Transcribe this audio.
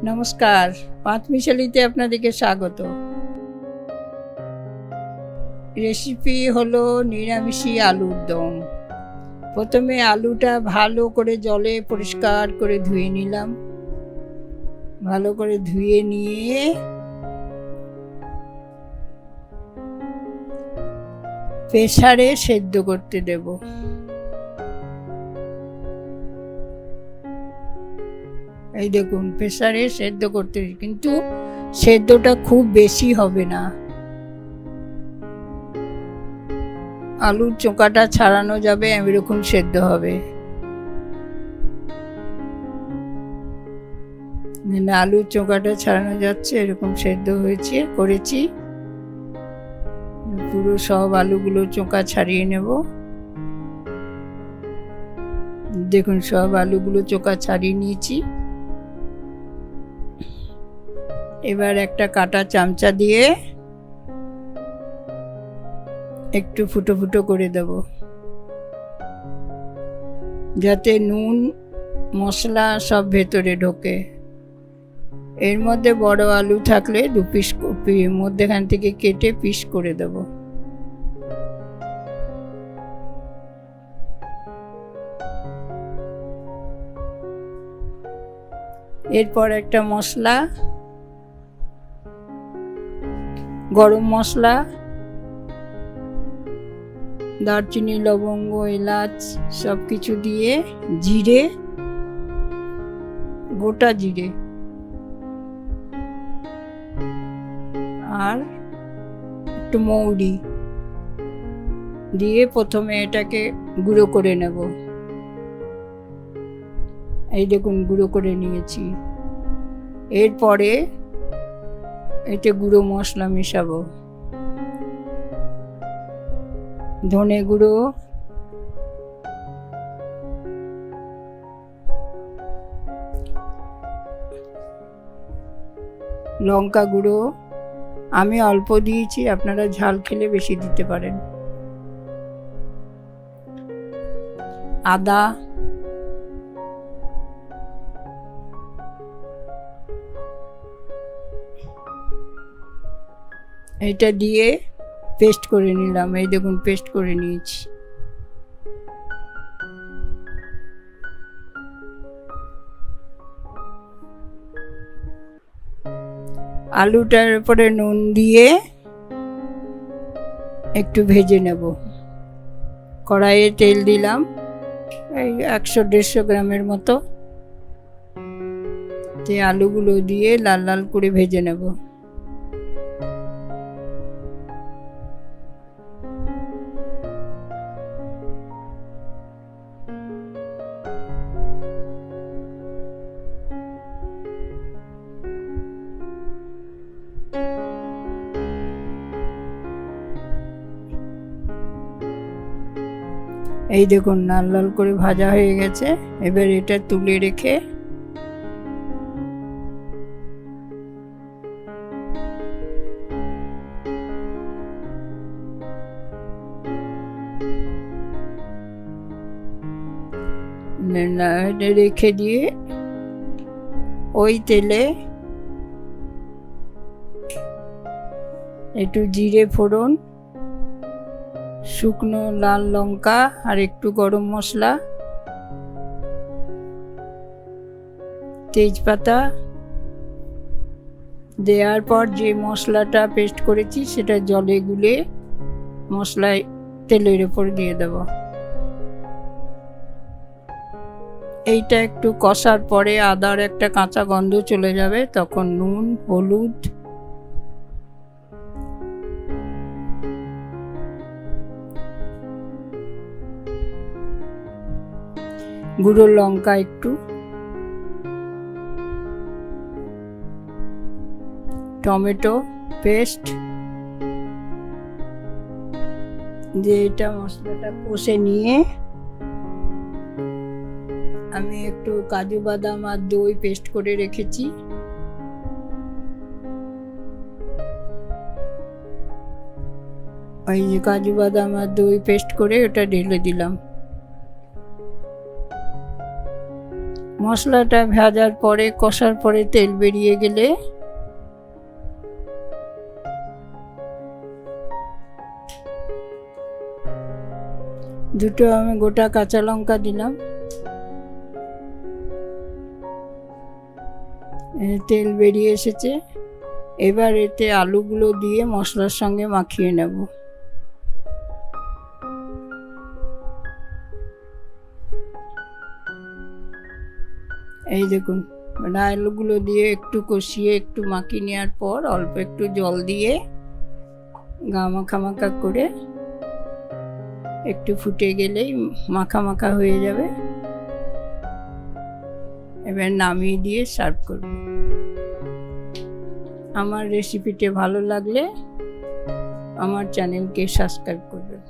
নমস্কার, পাঁচমিশালিতে আপনাদেরকে স্বাগত। রেসিপি হলো নিরামিষি আলুর দম। প্রথমে আলুটা ভালো করে জলে পরিষ্কার করে ধুয়ে নিলাম। ভালো করে ধুয়ে নিয়ে প্রেসারে সেদ্ধ করতে দেব। এই দেখুন, প্রেসারে সেদ্ধ করতে, কিন্তু সেদ্ধটা খুব বেশি হবে না। আলুর চোকাটা ছাড়ানো যাবে এরকম সেদ্ধ হবে। আলুর চোকাটা ছাড়ানো যাচ্ছে এরকম সেদ্ধ হয়েছে করেছি। পুরো সব আলুগুলো চোকা ছাড়িয়ে নেব। দেখুন, সব আলুগুলো চোকা ছাড়িয়ে নিয়েছি। এবার একটা কাঁটা চামচা দিয়ে একটু ফুটো ফুটো করে দেব, যাতে নুন মশলা সব ভেতরে ঢোকে। এর মধ্যে বড় আলু থাকলে 2 পিস মধ্যেখান থেকে কেটে পিস করে দেব। এরপর একটা মশলা, গরম মশলা, দারচিনি, লবঙ্গ, এলাচ সব কিছু দিয়ে, জিরে, গোটা জিরে আর একটু মৌরি দিয়ে প্রথমে এটাকে গুঁড়ো করে নেব। এই দেখুন, গুঁড়ো করে নিয়েছি। এরপরে এতে গুঁড়ো মশলা মেশাবো। ধনে গুঁড়ো, লঙ্কা গুঁড়ো, আমি অল্প দিয়েছি, আপনারা ঝাল খেলে বেশি দিতে পারেন। আদা, এটা দিয়ে পেস্ট করে নিলাম। এই দেখুন, পেস্ট করে নিয়েছি। আলুটার উপরে নুন দিয়ে একটু ভেজে নেব। কড়াইয়ে তেল দিলাম, এই 100-150 গ্রামের মতো। যে আলুগুলো দিয়ে লাল লাল করে ভেজে নেব। এই দেখুন, লাল লাল করে ভাজা হয়ে গেছে। এবার এটা তুলে রেখে রেখে দিয়ে ওই তেলে একটু জিরে ফোড়ন, শুকনো লাল লঙ্কা আর একটু গরম মশলা, তেজপাতা দেওয়ার পর যে মশলাটা পেস্ট করেছি সেটা জলে গুলে মশলায় তেলের উপর দিয়ে দেব। এইটা একটু কষার পরে আদার একটা কাঁচা গন্ধ চলে যাবে, তখন নুন, হলুদ, গুঁড়ো লঙ্কা একটু, টমেটো পেস্ট দিয়ে এটা মশলাটা কষে নিয়ে আমি একটু কাজু বাদাম আর দই পেস্ট করে রেখেছি, ওই যে কাজু বাদাম আর দই পেস্ট করে ওটা ঢেলে দিলাম। মশলাটা ভাজার পরে কষার পরে তেল বেরিয়ে গেলে দুটো আমি গোটা কাঁচা লঙ্কা দিলাম। তেল বেরিয়ে এসেছে, এবার এতে আলুগুলো দিয়ে মশলার সঙ্গে মাখিয়ে নেব। এই দেখুন, আলুগুলো দিয়ে একটু কষিয়ে একটু মাখিয়ে নেওয়ার পর অল্প একটু জল দিয়ে গা মাখা মাখা করে একটু ফুটে গেলেই মাখা মাখা হয়ে যাবে। এবার নামিয়ে দিয়ে সার্ভ করব। আমার রেসিপিটি ভালো লাগলে আমার চ্যানেলকে সাবস্ক্রাইব করবেন।